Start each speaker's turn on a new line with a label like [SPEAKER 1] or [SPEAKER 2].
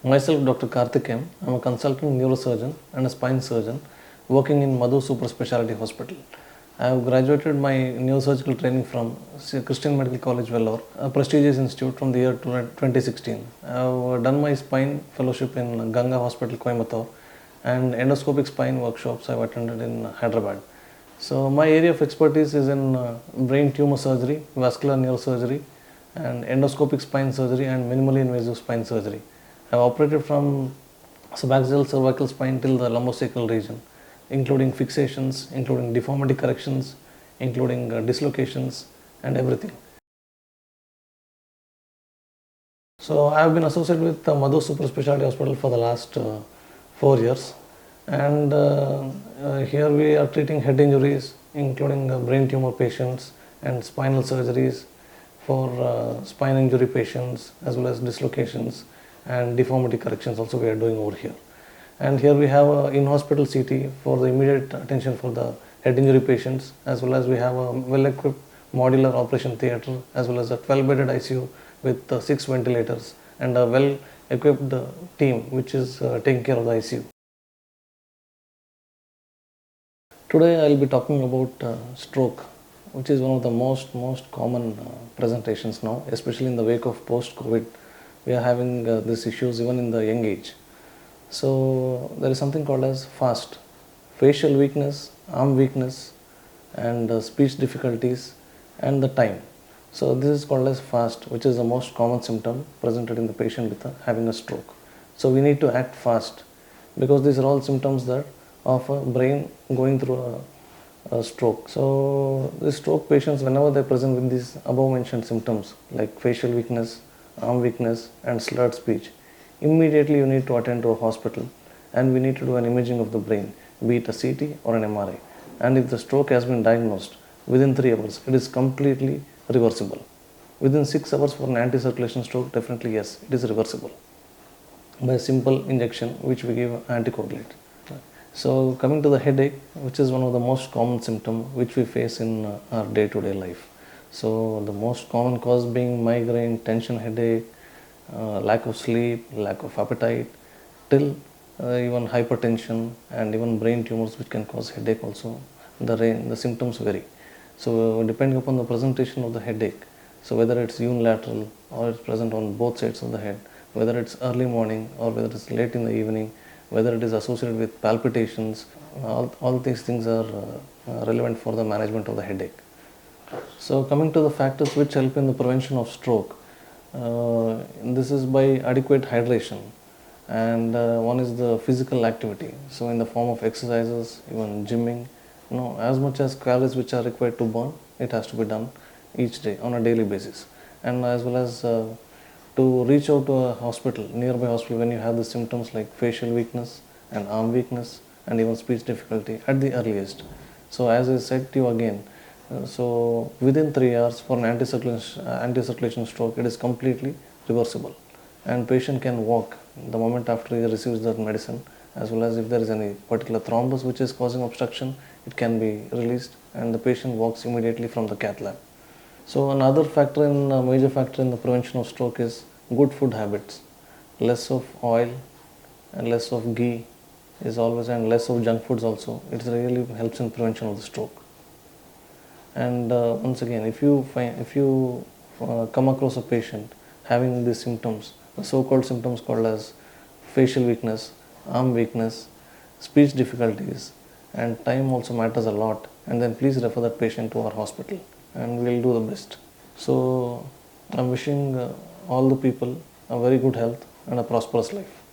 [SPEAKER 1] Myself, Dr. Karthik M. I'm a consultant neurosurgeon and a spine surgeon working in Madhu Super Speciality Hospital. I have graduated my neurosurgical training from Christian Medical College, Vellore, a prestigious institute from the year 2016. I have done my spine fellowship in Ganga Hospital, Coimbatore, and endoscopic spine workshops I've attended in Hyderabad. So my area of expertise is in brain tumor surgery, vascular neurosurgery, and endoscopic spine surgery and minimally invasive spine surgery. I have operated from subaxial cervical spine till the lumbosacral region, including fixations, including deformity corrections, including dislocations and everything. So I have been associated with Madhu Super Speciality Hospital for the last 4 years, and here we are treating head injuries, including brain tumor patients and spinal surgeries for spine injury patients, as well as dislocations and deformity corrections also we are doing over here. And here we have a in-hospital CT for the immediate attention for the head injury patients, as well as we have a well-equipped modular operation theatre, as well as a 12-bedded ICU with 6 ventilators and a well-equipped team which is taking care of the ICU. Today I will be talking about stroke, which is one of the most common presentations now, especially in the wake of post-COVID. We are having these issues even in the young age. So there is something called as FAST: facial weakness, arm weakness, and speech difficulties, and the time. So this is called as FAST, which is the most common symptom presented in the patient with having a stroke. So we need to act fast, because these are all symptoms that of a brain going through a stroke. So the stroke patients, whenever they present with these above mentioned symptoms like facial weakness, arm weakness, and slurred speech, immediately you need to attend to a hospital, and we need to do an imaging of the brain, be it a CT or an MRI. And if the stroke has been diagnosed within 3 hours, it is completely reversible. Within 6 hours for an anti-circulation stroke, definitely yes, it is reversible by a simple injection which we give anticoagulate. So coming to the headache, which is one of the most common symptoms which we face in our day-to-day life. So the most common cause being migraine, tension headache, lack of sleep, lack of appetite, till even hypertension and even brain tumors which can cause headache also. The symptoms vary. So depending upon the presentation of the headache, so whether it's unilateral or it's present on both sides of the head, whether it's early morning or whether it's late in the evening, whether it is associated with palpitations, all these things are relevant for the management of the headache. So coming to the factors which help in the prevention of stroke, this is by adequate hydration, and one is the physical activity. So in the form of exercises, even gymming, as much as calories which are required to burn, it has to be done each day on a daily basis. And as well as to reach out to a hospital, nearby hospital, when you have the symptoms like facial weakness and arm weakness and even speech difficulty at the earliest. So as I said to you again, so within 3 hours for an anti-circulation stroke, it is completely reversible, and patient can walk the moment after he receives that medicine, as well as if there is any particular thrombus which is causing obstruction, it can be released and the patient walks immediately from the cath lab. So another major factor in the prevention of stroke is good food habits. Less of oil and less of ghee is always, and less of junk foods also. It really helps in prevention of the stroke. And once again, if you come across a patient having these symptoms, the so-called symptoms called as facial weakness, arm weakness, speech difficulties, and time also matters a lot, and then please refer that patient to our hospital and we'll do the best. So I'm wishing all the people a very good health and a prosperous life.